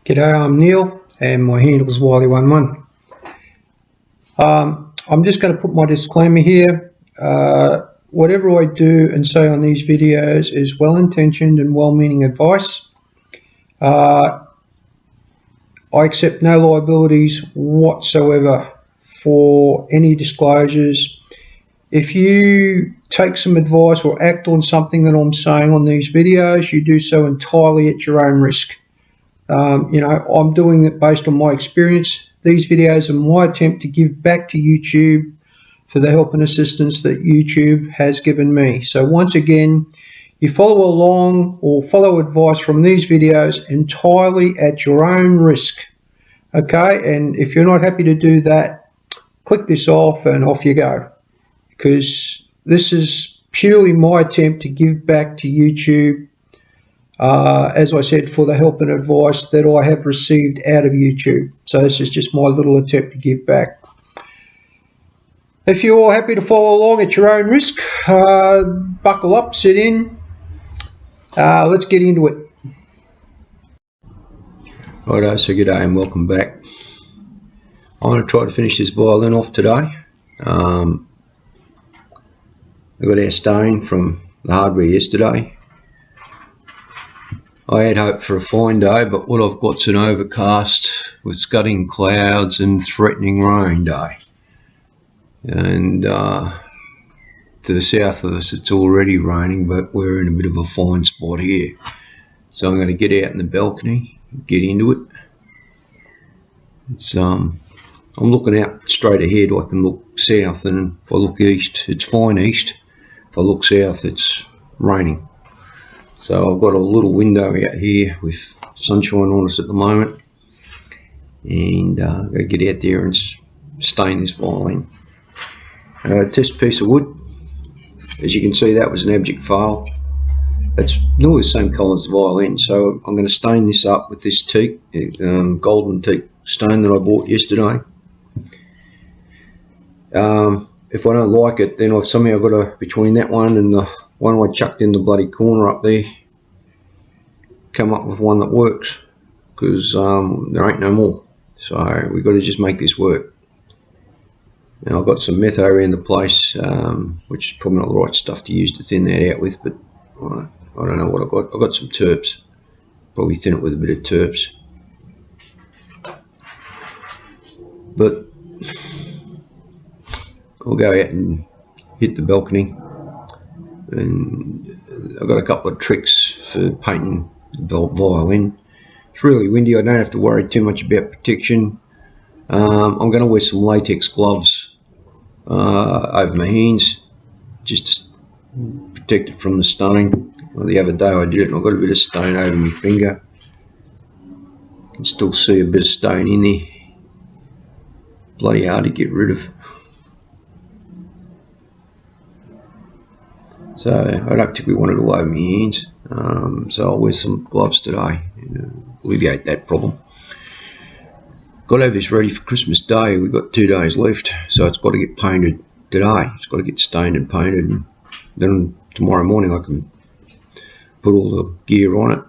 G'day, I'm Neil and my handle is Violin. I'm just going to put my disclaimer here. Whatever I do and say on these videos is well-intentioned and well-meaning advice. I accept no liabilities whatsoever for any disclosures. If you take some advice or act on something that I'm saying on these videos, you do so entirely at your own risk. I'm doing it based on my experience. These videos are my attempt to give back to YouTube for the help and assistance that YouTube has given me. So once again, you follow along or follow advice from these videos entirely at your own risk. Okay, and if you're not happy to do that, click this off and off you go. Because this is purely my attempt to give back to YouTube, as I said, for the help and advice that I have received out of YouTube. So this is just my little attempt to give back. If you're all happy to follow along at your own risk, buckle up, sit in. Let's get into it. Righto, so good day and welcome back. I'm going to try to finish this violin off today. I got our stone from the hardware yesterday. I had hoped for a fine day, but what I've got's an overcast with scudding clouds and threatening rain day. And to the south of us it's already raining, but we're in a bit of a fine spot here. So I'm going to get out in the balcony, get into it. It's I'm looking out straight ahead. I can look south, and if I look east, it's fine east. If I look south, it's raining. So I've got a little window out here with sunshine on us at the moment, and I've got to get out there and stain this violin. Test piece of wood. As you can see, that was an abject fail. It's nearly the same colour as the violin, so I'm going to stain this up with this teak, golden teak stone that I bought yesterday. If I don't like it, then I've somehow got to, between that one and the one I chucked in the bloody corner up there, come up with one that works, because there ain't no more. So we've got to just make this work. Now I've got some metho around the place, which is probably not the right stuff to use to thin that out with, but I don't know what I've got. I've got some terps. Probably thin it with a bit of terps. But I'll go out and hit the balcony, and I've got a couple of tricks for painting the violin. It's really windy. I don't have to worry too much about protection. I'm going to wear some latex gloves over my hands just to protect it from the stain. Well, the other day I did it and I got a bit of stain over my finger. You can still see a bit of stain in there. Bloody hard to get rid of. So I don't particularly want it all over my hands, so I'll wear some gloves today and alleviate that problem. Got to have this ready for Christmas Day. We've got 2 days left, so it's got to get painted today. It's got to get stained and painted, and then tomorrow morning I can put all the gear on it,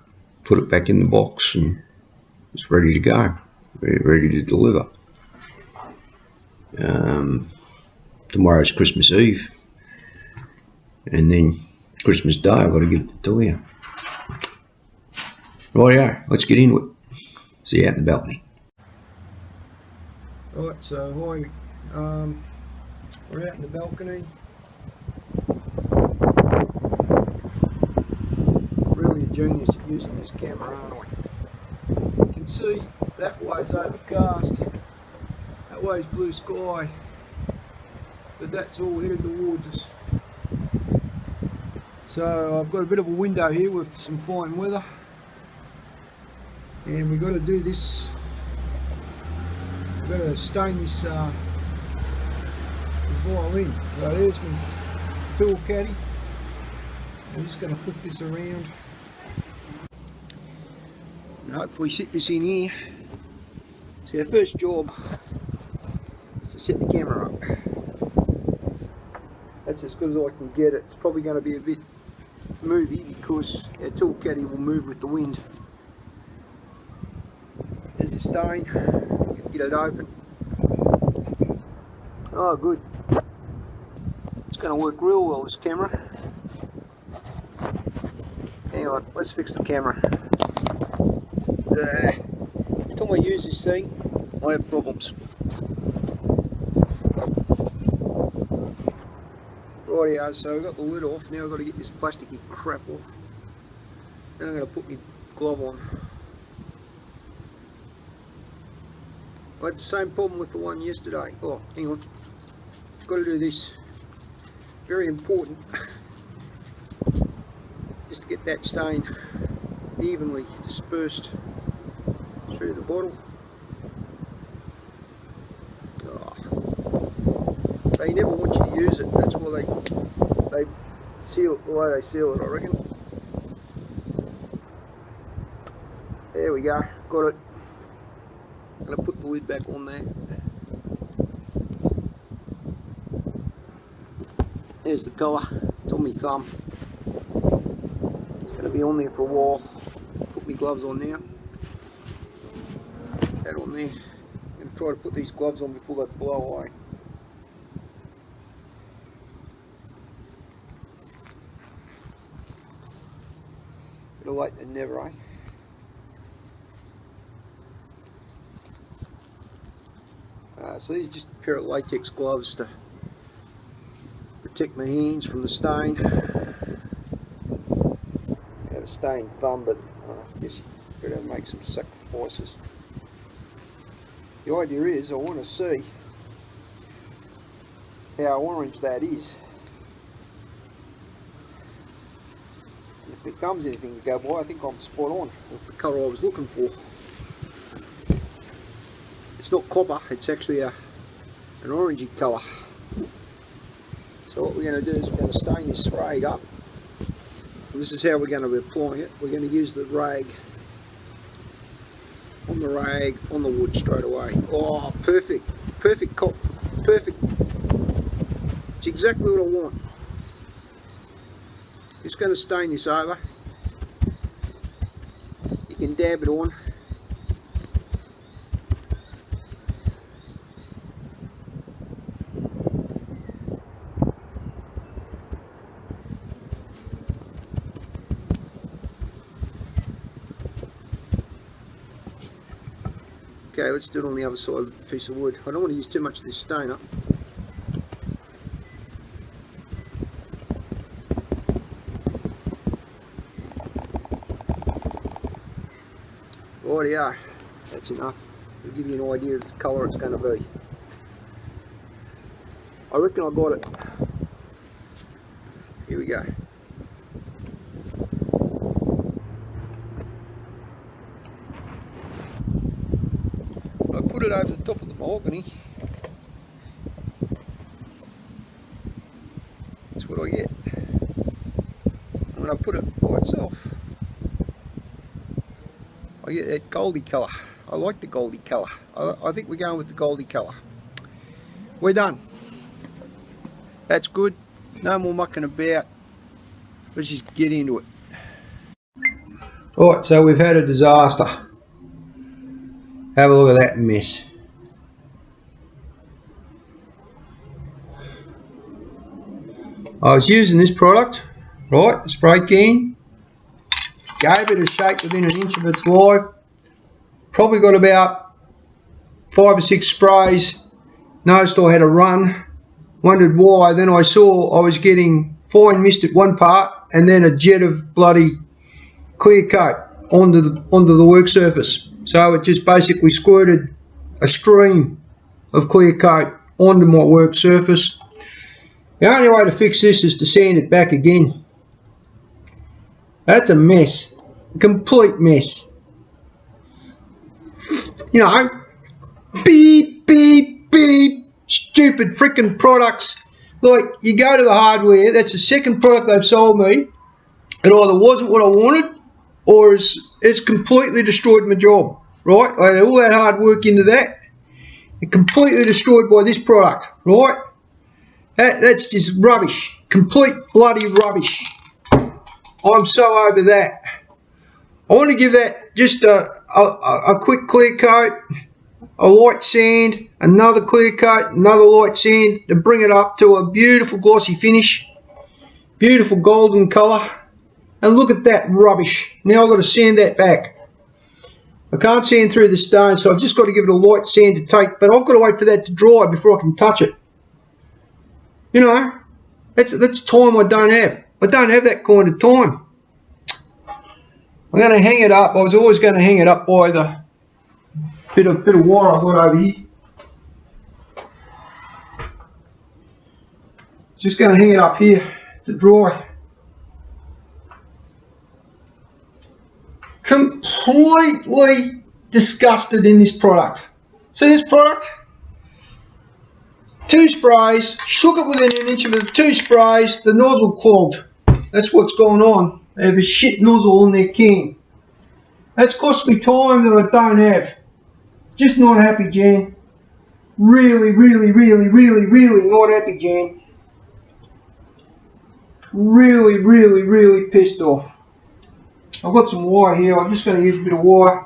put it back in the box, and it's ready to go, ready to deliver. Tomorrow's Christmas Eve, and then Christmas Day I've got to give it to you. Rightio, let's get into it. See you out in the balcony. Right, so we're out in the balcony. Really a genius at using this camera, aren't I? You can see that way's overcast, that way's blue sky, but that's all headed towards us. So I've got a bit of a window here with some fine weather, and we've got to do this. We've got to stain this violin. So there's my tool caddy. I'm just going to flip this around and hopefully sit this in here. So our first job is to set the camera up. That's as good as I can get it. It's probably going to be a bit movie because our tool caddy will move with the wind. There's the stain. Get it open. Oh, good. It's going to work real well, this camera. Hang on, let's fix the camera. Every time I use this thing, I have problems. Rightio, so I've got the lid off. Now I've got to get this plasticky crap off. Then I'm going to put my glove on. I had the same problem with the one yesterday. Oh, hang on. Got to do this. Very important. Just to get that stain evenly dispersed through the bottle. Oh. They never want you to use it. That's why they seal it the way they seal it, I reckon. There we go. Got it. I'm going to put the lid back on there. There's the colour. It's on my thumb. It's going to be on there for a while. Put my gloves on now. That on there. I'm going to try to put these gloves on before they blow away. Better late than never, eh? So these are just a pair of latex gloves to protect my hands from the stain. I have a stained thumb, but I guess you better make some sacrifices. The idea is I want to see how orange that is. And if it comes anything to go by, I think I'm spot on with the colour I was looking for. It's not copper, it's actually an orangey colour. So what we're going to do is we're going to stain this rag up. And this is how we're going to be applying it. We're going to use the rag on the wood straight away. Oh, perfect. Perfect. Perfect. It's exactly what I want. Just going to stain this over. You can dab it on. Okay, let's do it on the other side of the piece of wood. I don't want to use too much of this stain up. Rightio, that's enough. It'll give you an idea of the colour it's going to be. I reckon I got it. Here we go. Put it over the top of the mahogany. That's what I get. And when I put it by itself, I get that goldy colour. I like the goldy colour. I think we're going with the goldy colour. We're done. That's good. No more mucking about. Let's just get into it. Alright, so we've had a disaster. Have a look at that mess. I was using this product, right, spray can, gave it a shake within an inch of its life, probably got about 5 or 6 sprays, noticed I had a run, wondered why, then I saw I was getting fine mist at one part and then a jet of bloody clear coat onto the work surface. So it just basically squirted a stream of clear coat onto my work surface. The only way to fix this is to sand it back again. That's a mess, a complete mess. You know, beep, beep, beep, stupid freaking products. Like, you go to the hardware, that's the second product they've sold me. It either wasn't what I wanted, or it's completely destroyed my job, right? I had all that hard work into that, and completely destroyed by this product, right? That's just rubbish, complete bloody rubbish. I'm so over that. I want to give that just a a quick clear coat, a light sand, another clear coat, another light sand to bring it up to a beautiful glossy finish, beautiful golden colour. And look at that rubbish. Now I've got to sand that back. I can't sand through the stone, so I've just got to give it a light sand to take, but I've got to wait for that to dry before I can touch it. You know, that's time I don't have. I don't have that kind of time. I'm going to hang it up. I was always going to hang it up by the bit of wire I've got over here. Just going to hang it up here to dry. Completely disgusted in this product. See this product? 2 sprays, shook it within an inch of it, 2 sprays, the nozzle clogged. That's what's going on. They have a shit nozzle on their can. That's cost me time that I don't have. Just not happy, Jan. Really not happy, Jan. Really pissed off. I've got some wire here. I'm just going to use a bit of wire.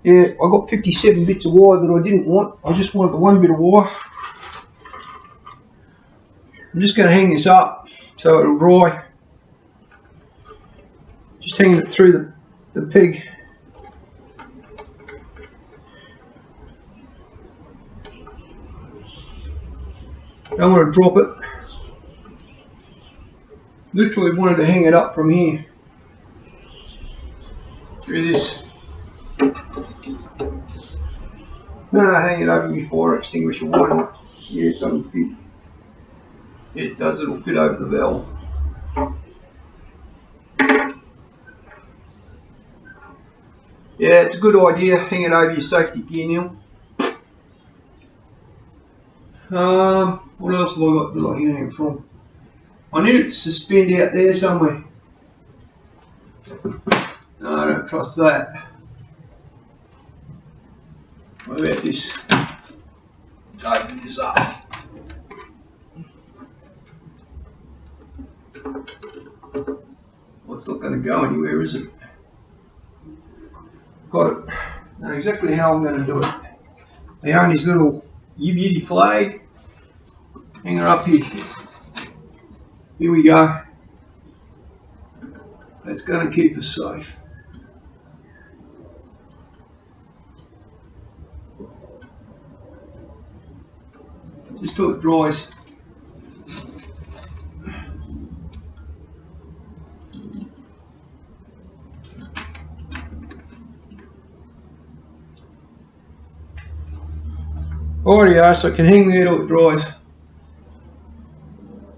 Yeah, I got 57 bits of wire that I didn't want. I just wanted the 1 bit of wire. I'm just going to hang this up so it'll dry. Just hanging it through the peg. Don't want to drop it. Literally wanted to hang it up from here. Through this. No, hang it over before I extinguish the wire. Yeah, it doesn't fit. It does, it'll fit over the valve. Yeah, it's a good idea, hang it over your safety gear, Neil. What else have I got to like hang it from? I need it to suspend out there somewhere. No, I don't trust that. What about this? Let's open this up. Well, it's not going to go anywhere, is it? Got it. Know exactly how I'm going to do it. I own this little U-Beauty flag. Hang her up here. Here we go. That's going to keep us safe. Just till it dries. Alrighty, so I can hang there till it dries.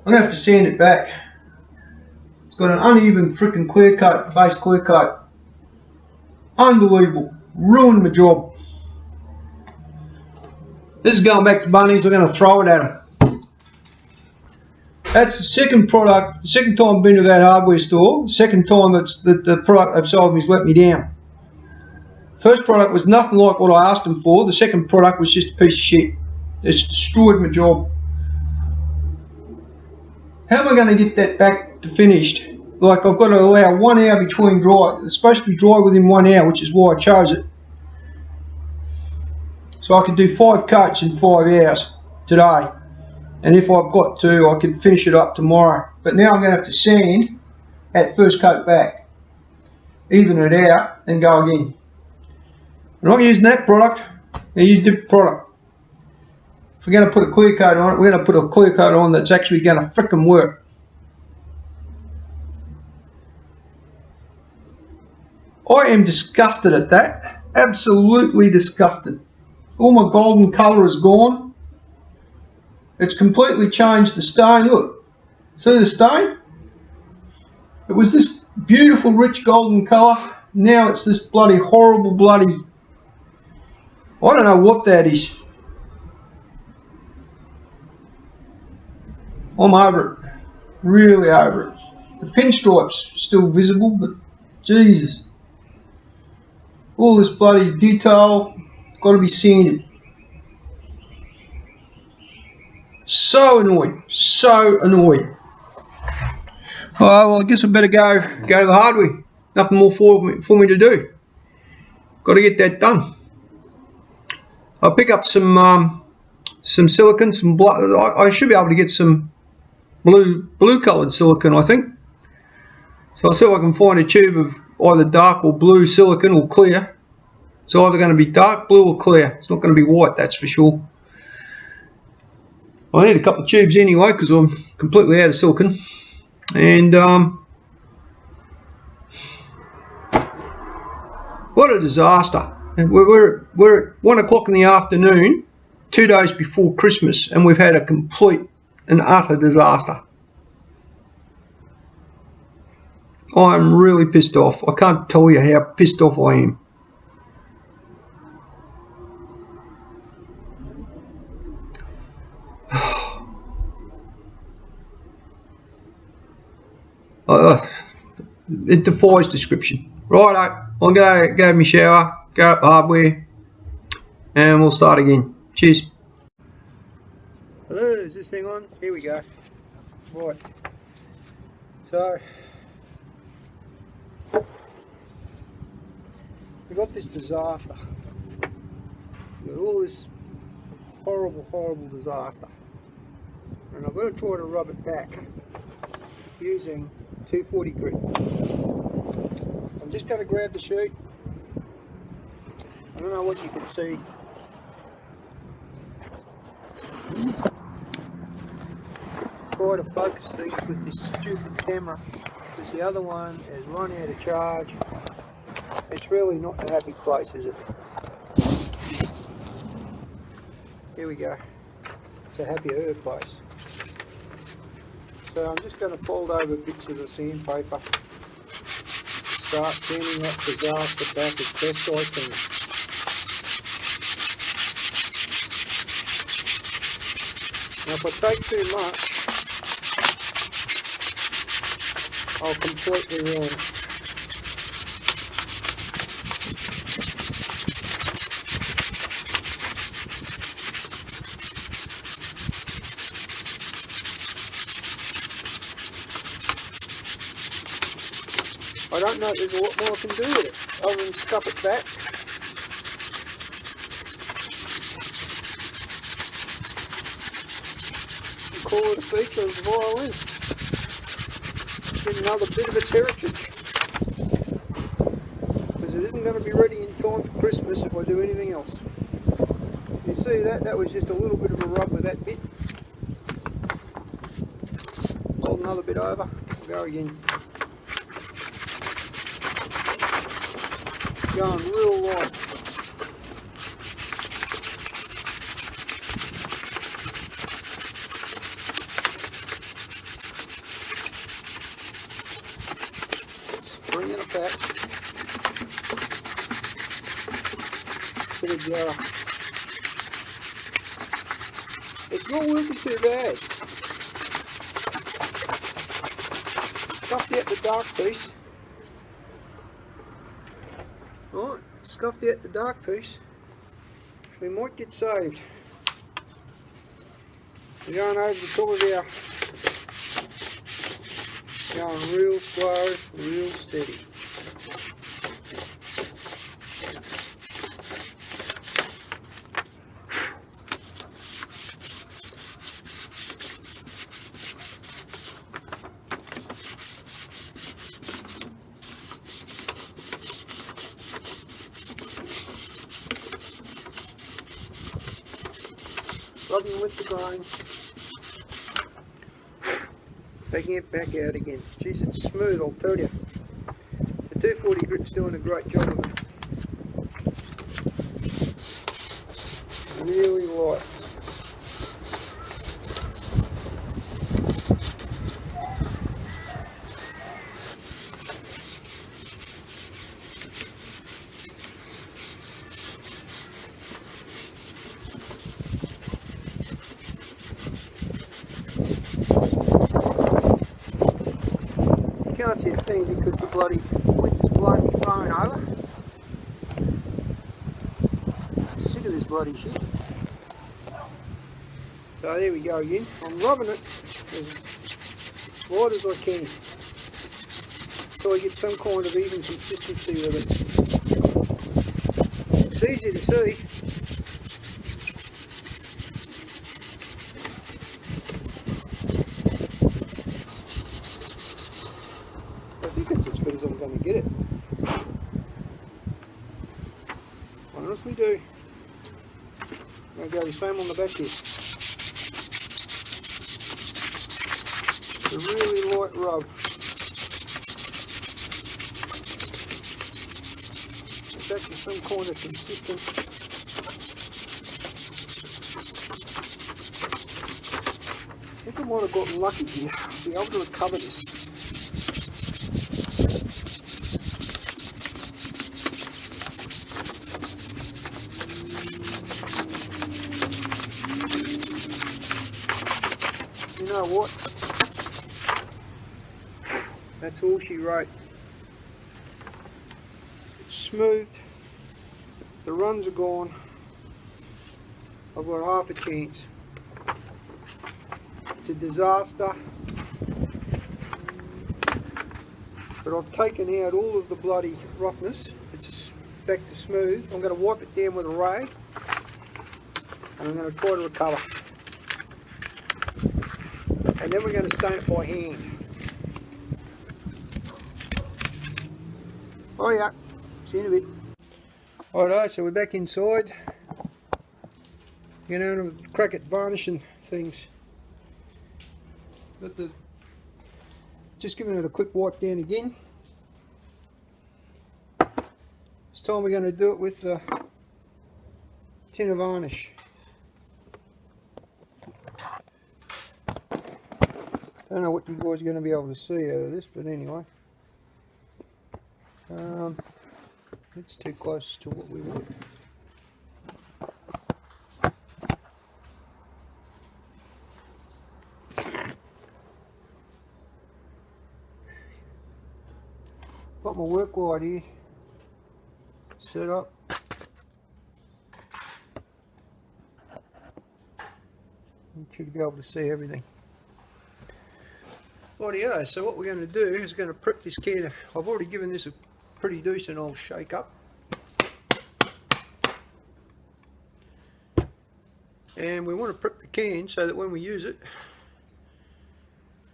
I'm going to have to sand it back. It's got an uneven freaking clear coat, base clear coat. Unbelievable. Ruined my job. This is going back to Bunnings. I'm going to throw it at them. That's the second product, the second time I've been to that hardware store. The second time it's the product they've sold me has let me down. First product was nothing like what I asked them for. The second product was just a piece of shit. It's destroyed my job. How am I going to get that back to finished? Like, I've got to allow 1 hour between dry. It's supposed to be dry within 1 hour, which is why I chose it. So I can do 5 coats in 5 hours today. And if I've got to, I can finish it up tomorrow. But now I'm going to have to sand that first coat back, even it out, and go again. We're not using that product, we're using a different product. If we're going to put a clear coat on it, we're going to put a clear coat on that's actually going to frickin' work. I am disgusted at that. Absolutely disgusted. All my golden colour is gone. It's completely changed the stain. Look, see the stain? It was this beautiful rich golden colour. Now it's this bloody horrible bloody, I don't know what that is. I'm over it. Really over it. The pinstripe's still visible, but Jesus. All this bloody detail got to be sanded. So annoyed. So annoyed. Oh, well, I guess I better go to the hardware. Nothing more for me to do. Got to get that done. I'll pick up some silicon, some black. I should be able to get some blue coloured silicon, I think. So I'll see if I can find a tube of either dark or blue silicon or clear. It's either going to be dark blue or clear. It's not going to be white, that's for sure. I need a couple of tubes anyway because I'm completely out of silicon. And what a disaster. We're at 1 o'clock in the afternoon, 2 days before Christmas, and we've had a complete and utter disaster. I'm really pissed off. I can't tell you how pissed off I am. It defies description. Righto, I'll go have my shower, go up the hardware, and we'll start again. Cheers. Hello, is this thing on? Here we go. Right. So, we got this disaster. We got all this horrible disaster. And I've got to try to rub it back using 240 grit. I'm just going to grab the sheet. I don't know what you can see. Try to focus these with this stupid camera because the other one has run out of charge. It's really not a happy place, is it? Here we go. It's a happier place. So I'm just going to fold over bits of the sandpaper, start turning that disaster back as best I can. Now if I take too much, I'll completely ruin it. I don't know if there's a lot more I can do with it other than scuff it back. And call it a feature of the violin. Get another bit of its heritage. Because it isn't going to be ready in time for Christmas if I do anything else. You see that? That was just a little bit of a rub with that bit. Hold another bit over. Go again. Going real light. Bring it back. Bit of jar. It's not working too bad. Scuffed out the dark piece. Right, scuffed out the dark piece. We might get saved. We're going over the top of our, going real slow, real steady. Rubbing with the grain, taking it back out again. Jeez, it's smooth, I'll tell you. The 240 grit's doing a great job of it. Really light. Can't see a thing because the bloody wind is blowing my phone over. I'm sick of this bloody shit. So there we go again. I'm rubbing it as light as I can. so I get some kind of even consistency with it. It's easy to see. I think it's as good as I'm going to get it. I honestly do. I'm going to go the same on the back here. A really light rub. It's actually some kind of consistent. I think I might have gotten lucky here. I'll be able to recover this. You know what? That's all she wrote. It's smoothed. The runs are gone. I've got half a chance. It's a disaster. But I've taken out all of the bloody roughness. It's back to smooth. I'm going to wipe it down with a rag. And I'm going to try to recover. And then we're going to stain it by hand. Oh yeah, see you in a bit. Alright, so we're back inside. Going to crack at varnishing things. Just giving it a quick wipe down again. This time we're going to do it with the tin of varnish. Don't know what you guys are going to be able to see out of this, but anyway. It's too close to what we want. Got my work light here set up. You should be able to see everything. Rightio, so what we're going to do is going to prep this can. I've already given this a pretty decent old shake up. And we want to prep the can so that when we use it,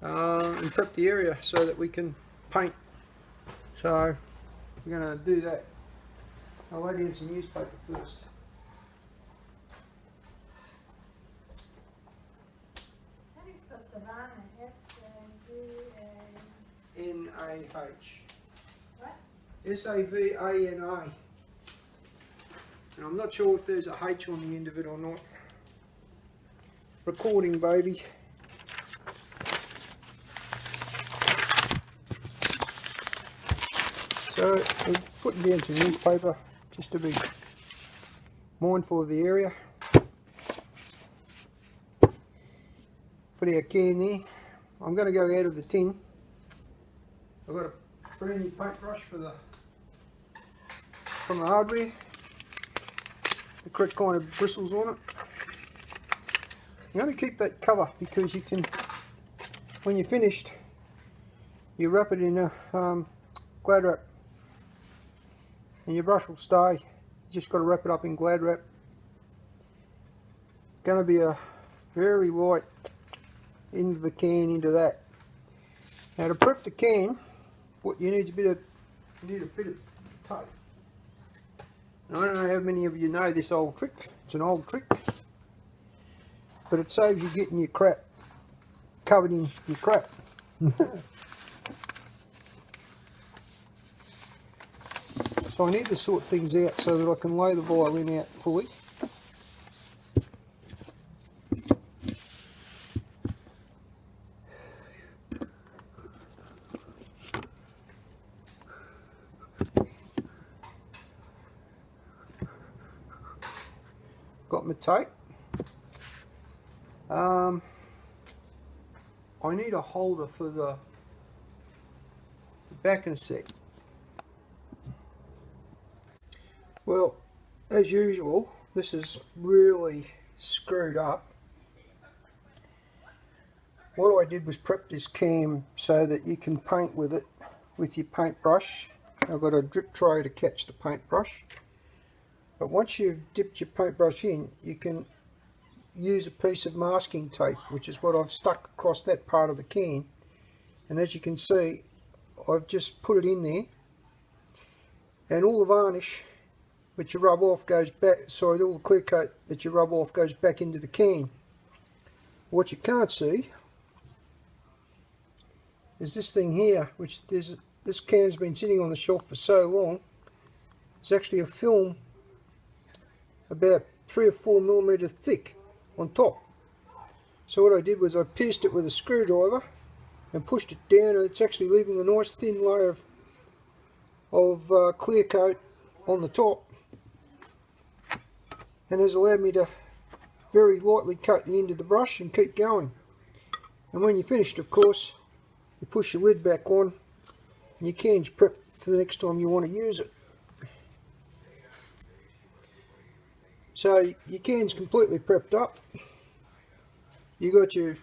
and prep the area so that we can paint. So we're going to do that. I'll lay down some newspaper first. How do you spell Savannah? S-A-V-A-N-A-H. What? S-A-V-A-N-A. And I'm not sure if there's a H on the end of it or not. Recording, baby. So we're putting down some newspaper just to be mindful of the area. Put our can there. I'm going to go out of the tin. I've got a brand new paintbrush from the hardware. The correct kind of bristles on it. I'm going to keep that cover because you can, when you're finished, you wrap it in a Glad wrap, and your brush will stay. You just got to wrap it up in Glad wrap. It's going to be a very light end of the can into that. Now to prep the can, what you need is a bit of tape. Now, I don't know how many of you know this old trick. It's an old trick, but it saves you getting your crap covered in your crap. So I need to sort things out so that I can lay the violin out fully. Got my tape. I need a holder for the back and set. Well, as usual, this is really screwed up. What I did was prep this cam so that you can paint with it with your paintbrush. I've got a drip tray to catch the paintbrush. But once you've dipped your paintbrush in, you can use a piece of masking tape, which is what I've stuck across that part of the can. And as you can see, I've just put it in there, and all the varnish that you rub off goes back, sorry, all the clear coat that you rub off goes back into the can. What you can't see is this thing here, which this can's been sitting on the shelf for so long. It's actually a film about 3 or 4 millimeter thick on top. So what I did was I pierced it with a screwdriver and pushed it down, and it's actually leaving a nice thin layer of clear coat on the top, and has allowed me to very lightly coat the end of the brush and keep going. And when you're finished, of course, you push your lid back on and your can's prepped for the next time you want to use it. So your can's completely prepped up. You got your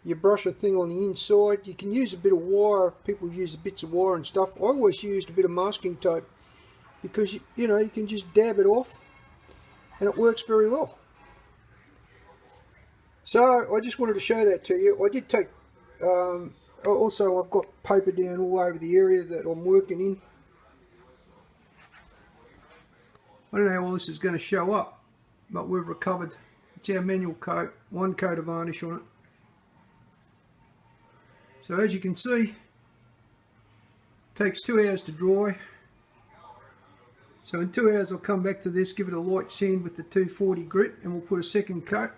brusher thing on the inside. You can use a bit of wire. People use bits of wire and stuff. I always used a bit of masking tape because you know, you can just dab it off and it works very well. So I just wanted to show that to you. I did take also I've got paper down all over the area that I'm working in. I don't know how all this is going to show up, but we've recovered. It's our manual coat, one coat of varnish on it. So as you can see, it takes 2 hours to dry. So in 2 hours I'll come back to this, give it a light sand with the 240 grit, and we'll put a second coat.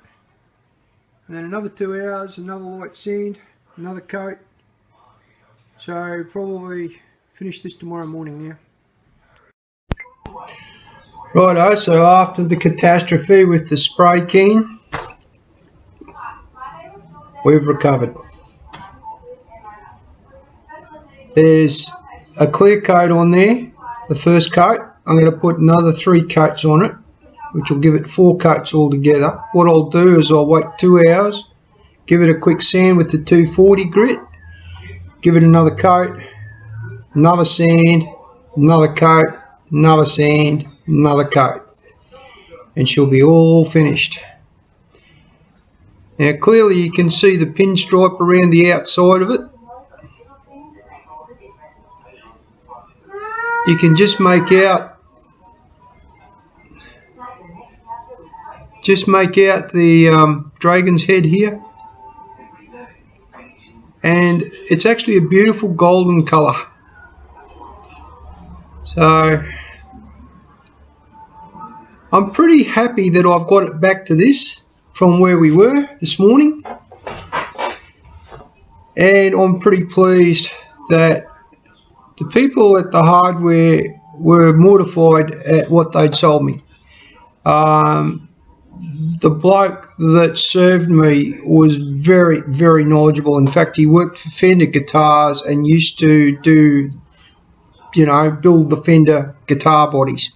And then another 2 hours, another light sand, another coat. So probably finish this tomorrow morning now. Righto, so after the catastrophe with the spray can, we've recovered. There's a clear coat on there, the first coat. I'm going to put another 3 coats on it, which will give it 4 coats altogether. What I'll do is I'll wait 2 hours, give it a quick sand with the 240 grit, give it another coat, another sand, another coat, another sand, another coat, and she'll be all finished. Now clearly you can see the pinstripe around the outside of it. You can just make out the dragon's head here, and it's actually a beautiful golden colour. So I'm pretty happy that I've got it back to this from where we were this morning, and I'm pretty pleased that the people at the hardware were mortified at what they'd sold me. The bloke that served me was very, very knowledgeable. In fact, he worked for Fender Guitars and used to do, you know, build the Fender guitar bodies.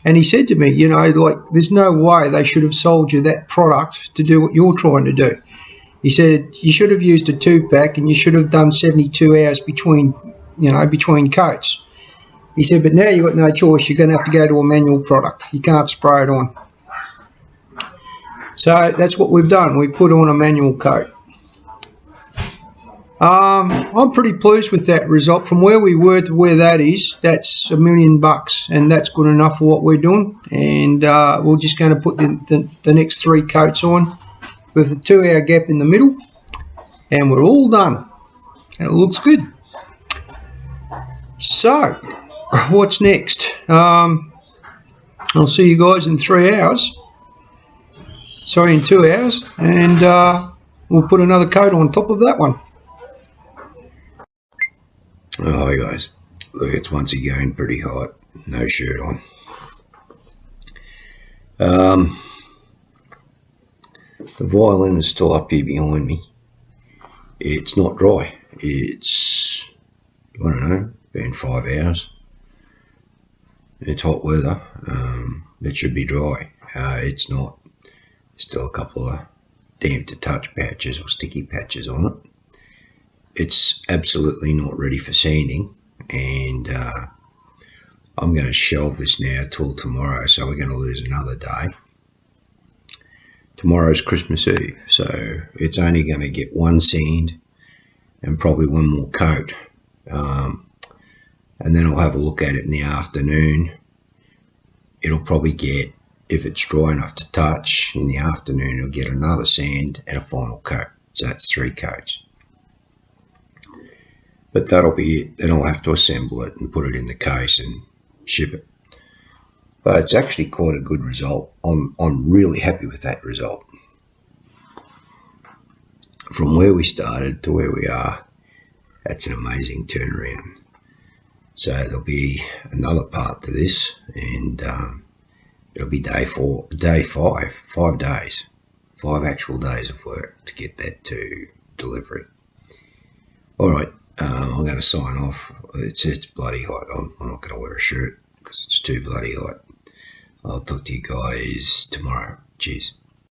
And he said to me, you know, like, there's no way they should have sold you that product to do what you're trying to do. He said, you should have used a 2-pack and you should have done 72 hours between coats. He said, but now you've got no choice. You're going to have to go to a manual product. You can't spray it on. So that's what we've done. We've put on a manual coat. I'm pretty pleased with that result. From where we were to where that is, that's $1 million, and that's good enough for what we're doing. And we're just going to put the next 3 coats on with a 2-hour gap in the middle, and we're all done. And it looks good. So, what's next? I'll see you guys in 3 hours. Sorry, in 2 hours, and we'll put another coat on top of that one. Oh, hey guys, look, it's once again pretty hot. No shirt on. The violin is still up here behind me. It's not dry. It's, I don't know, been 5 hours. It's hot weather. It should be dry. It's not. Still a couple of damp to touch patches or sticky patches on it. It's absolutely not ready for sanding. and I'm going to shelve this now till tomorrow, so we're going to lose another day. Tomorrow's Christmas Eve, so it's only going to get one sand and probably one more coat, and then I'll have a look at it in the afternoon. It'll probably get, if it's dry enough to touch in the afternoon, it'll get another sand and a final coat, so that's 3 coats. But that'll be it. Then I'll have to assemble it and put it in the case and ship it. But it's actually quite a good result. I'm really happy with that result. From where we started to where we are, that's an amazing turnaround. So there'll be another part to this, and it'll be day 5 days, 5 actual days of work to get that to delivery. All right, I'm going to sign off. It's bloody hot. I'm not going to wear a shirt because it's too bloody hot. I'll talk to you guys tomorrow. Cheers.